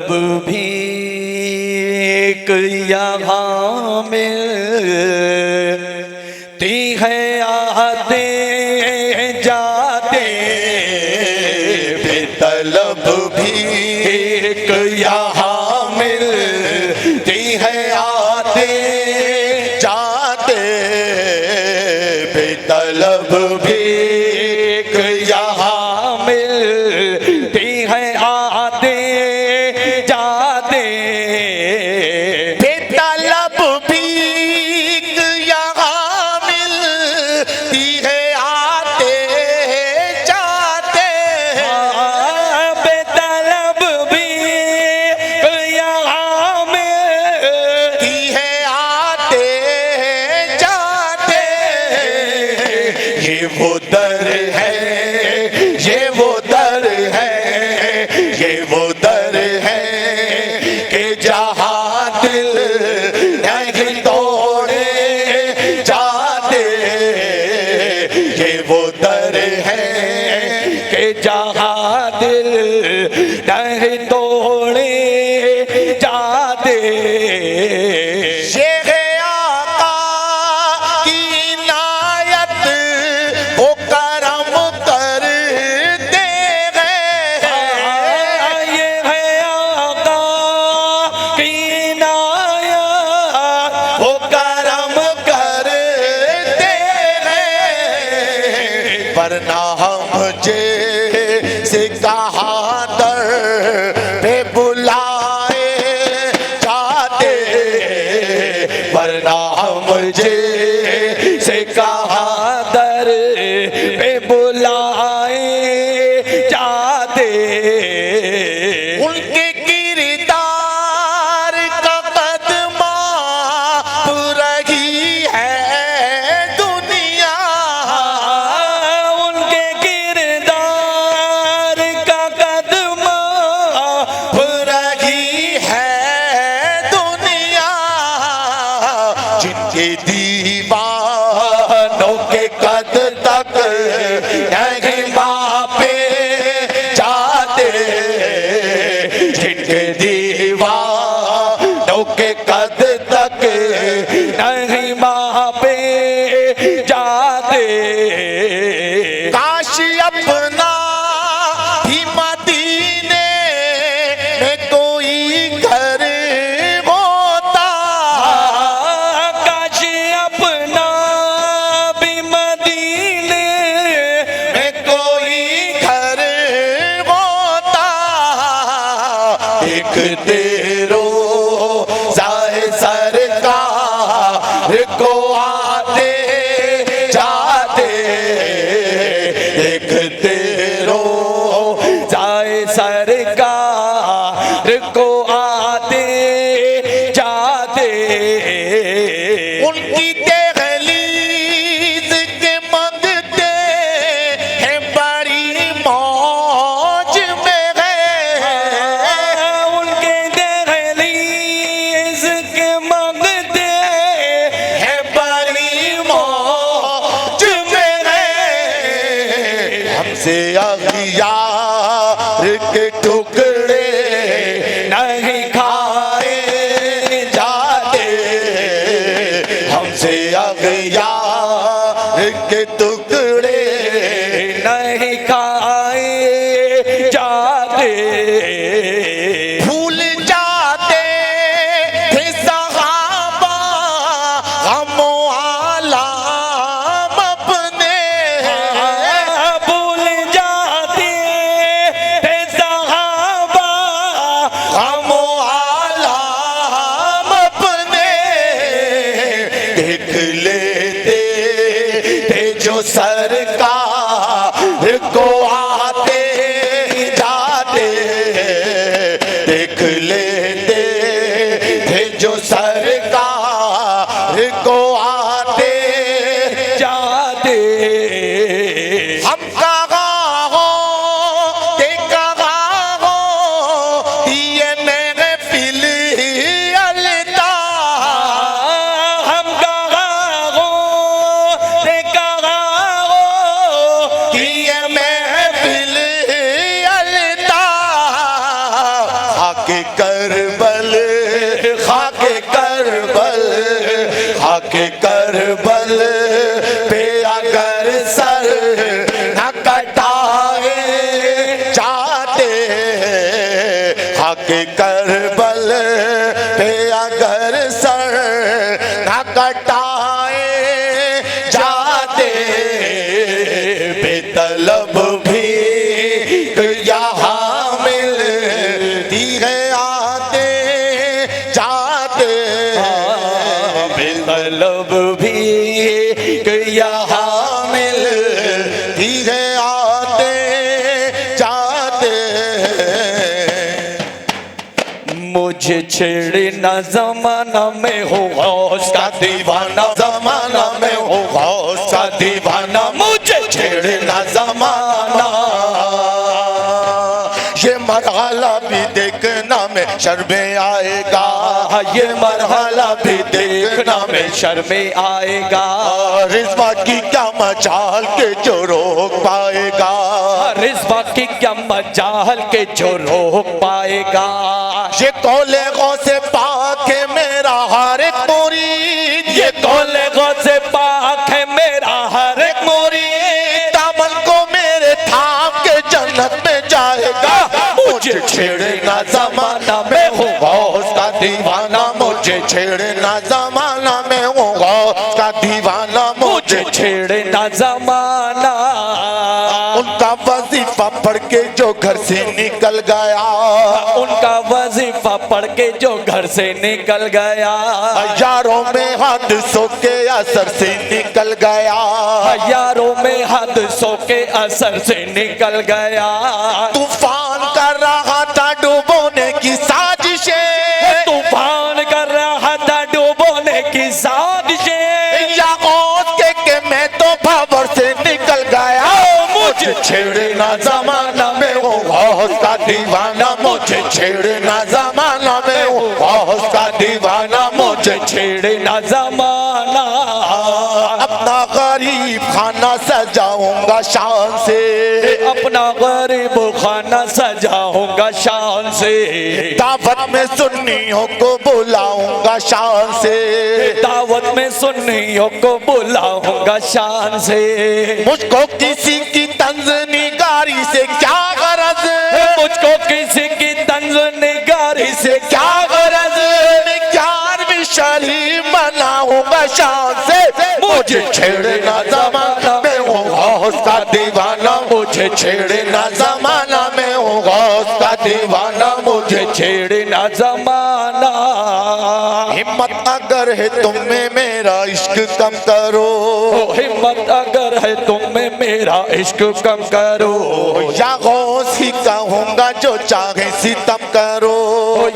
भी यहाँ मिलती है आते जाते बेतलब भी यहाँ मिलती है आते जाते बेतलब भी यहाँ मिलती है आते जाते बेतलब भीख यहाँ मिलती है आते जाते बेतलब भीख यहाँ मिलती है आते जाते ये वो दर है, ये वो दर है, ये वो दर है कि जहाँ दिल नहीं तोड़े जाते ये वो दर है कि जहाँ दिल नहीं तोड़े जाते वरना मुझे से कहाँ दर पे बुलाए जाते वरना मुझे से कहाँ दर पे बुलाए जाते उनके किरदार का कदमा रही है दुनिया दीवानों के कद तक नहीं मापे जाते जिनके दीवानों के कद तक नहीं मापे जाते काश अपना ही मदीने में कोई घर तेरो जाए सरकार को आते जाते एक तेरो जाए सरकार को आते जाते उनकी दहलीज के मंगते हैं बड़ी मौज में से अगियार के टुकड़े नहीं खाए जाते हमसे अगियार के टुकड़े नहीं खाए जाते भूल जाते थे सहाबा गमो आलम अपने सरकार को आते जाते देख लेते थे जो सरकार को आते जाते हम कहाँ हो के कहाँ हो ये मेरे फिल अलता हम कहाँ हो के कहाँ करबल, खाके करबल, खाके करबल पे अगर सर न कटाए जाते, खाके करबल पे अगर सर न कटाए जाते, बेतलब भी यहाँ मिलती है आते जाते, बेतलब भी यहाँ मिलती है आते जाते। मुझे छेड़ना ज़माना में हो गौस का दीवाना, ज़माना में हो गौस का दीवाना, मुझे छेड़ना ज़माना। ये मरहला भी देखना में शर्मे आएगा, ये मरहला भी देखना में शर्मे आएगा। रिज़्वा की क्या मजाल के जो रोक पाएगा, रिज़्वा की क्या मजाल के जो रोक पाएगा। ये कौले गौ से पाक है मेरा हर एक मुरीद, ये कौले गौ से पाक है मेरा हर एक मुरीद, दामन को मेरे थाम के जन्नत में जाएगा। मुझे छेड़ना ज़माना में हो गौस का दीवाना, मुझे छेड़ना ज़माना में हो गौस का दीवाना, मुझे छेड़ना ज़माना। उनका वजीफा पढ़ के जो घर से निकल गया, उनका वजीफा पढ़ के जो घर से निकल गया, यारों में हादसों के असर से निकल गया, यारों में हादसों के असर से निकल गया। तूफान कर रहा था डुबोने की साजिशें, तूफान कर रहा था डुबोने की साजिशें, या गौस के मैं तो भंवर से निकल गया। मुझे छेड़ना ज़माना में हो गौस का दीवाना, मुझे छेड़ना ज़माना में हो गौस का दीवाना, मुझे छेड़ना ज़माना। अपना गरीब खाना सजाऊंगा शान से, अपना गरीब खाना सजाऊंगा शान से, दावत में सुन्नियों को बुलाऊंगा शान से, दावत में सुन्नियों को बुलाऊंगा शान से। मुझको किसी की तंज निगारी से क्या गरज, मुझको किसी की तंज निगारी से क्या गरज, मैं प्यार भी शरीफ बनाऊंगा शान से। मुझे छेड़ना ज़माना में हो गौस का दीवाना, मुझे छेड़ना ज़माना में हो गौस का दीवाना, मुझे छेड़ना ज़माना। हिम्मत अगर है तुम में मेरा इश्क कम करो, हिम्मत अगर है तुम में मेरा इश्क कम करो, या गौस ही कहूँगा जो चाहे सितम करो,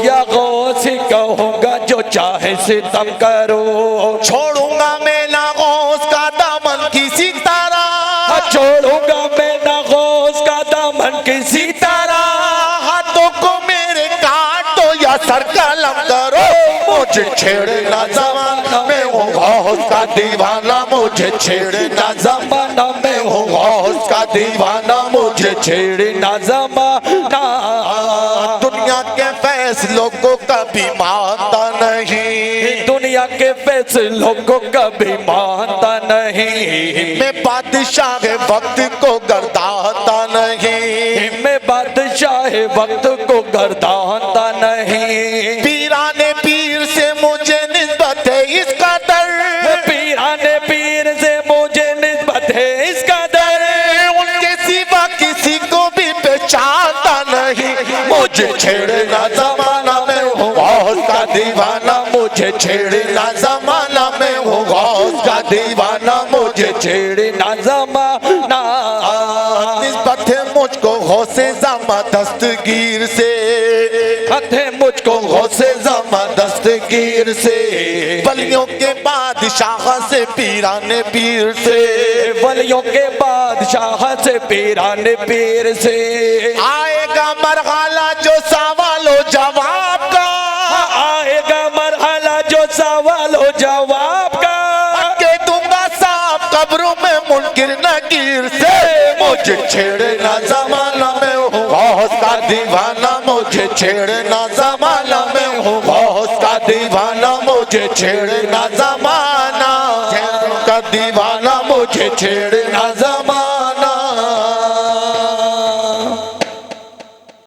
या गौस ही कहूँगा जो चाहे सितम करो। छोड़ूंगा मैं ना गौस का दामन किसी तरह, छोड़ूंगा मैं ना गौस का दामन किसी तरह, हाथों को मेरे काटो या सर कलम करो। मुझे छेड़ना ज़माना में हो गौस का दीवाना, मुझे छेड़ना ज़माना में हो गौस का दीवाना, मुझे छेड़ना ज़माना। दुनिया के फैसलों को कभी मानता नहीं, दुनिया के फैसलों को कभी मानता नहीं, मैं बादशाह वक्त को गर्दाता नहीं, मैं बादशाह वक्त को गर्दाता नहीं। पीराने पीर से मुझे निस्बत है इसका दर, पीराने पीर से मुझे निस्बत है इसका दर, उनके सिवा किसी को भी पहचानता नहीं। मुझे छेड़ना ज़माना में हो गौस का दीवाना, मुझे छेड़ना ज़माना में हो गौस का दीवाना, मुझे छेड़ना ज़माना। निस्बत है मुझको गौसे ज़मा दस्तगीर से, है मुझको गौसे ज़मा दस्तगीर से, वलियों के बादशाह से पीराने पीर से, वलियों के बादशाह से पीराने पीर से। आएगा मरहला जो सवालो जवाब का, आएगा मरहला जो सवालो जवाब का, के दूंगा साफ कब्रों में मुनकिर नकीर से। मुझे छेड़ना ज़माना में हो गौस का दीवाना मुझे छेड़ना ज़माना मैं हूँ गौस का दीवाना मुझे छेड़ना ज़माना का दीवाना मुझे छेड़ना ज़माना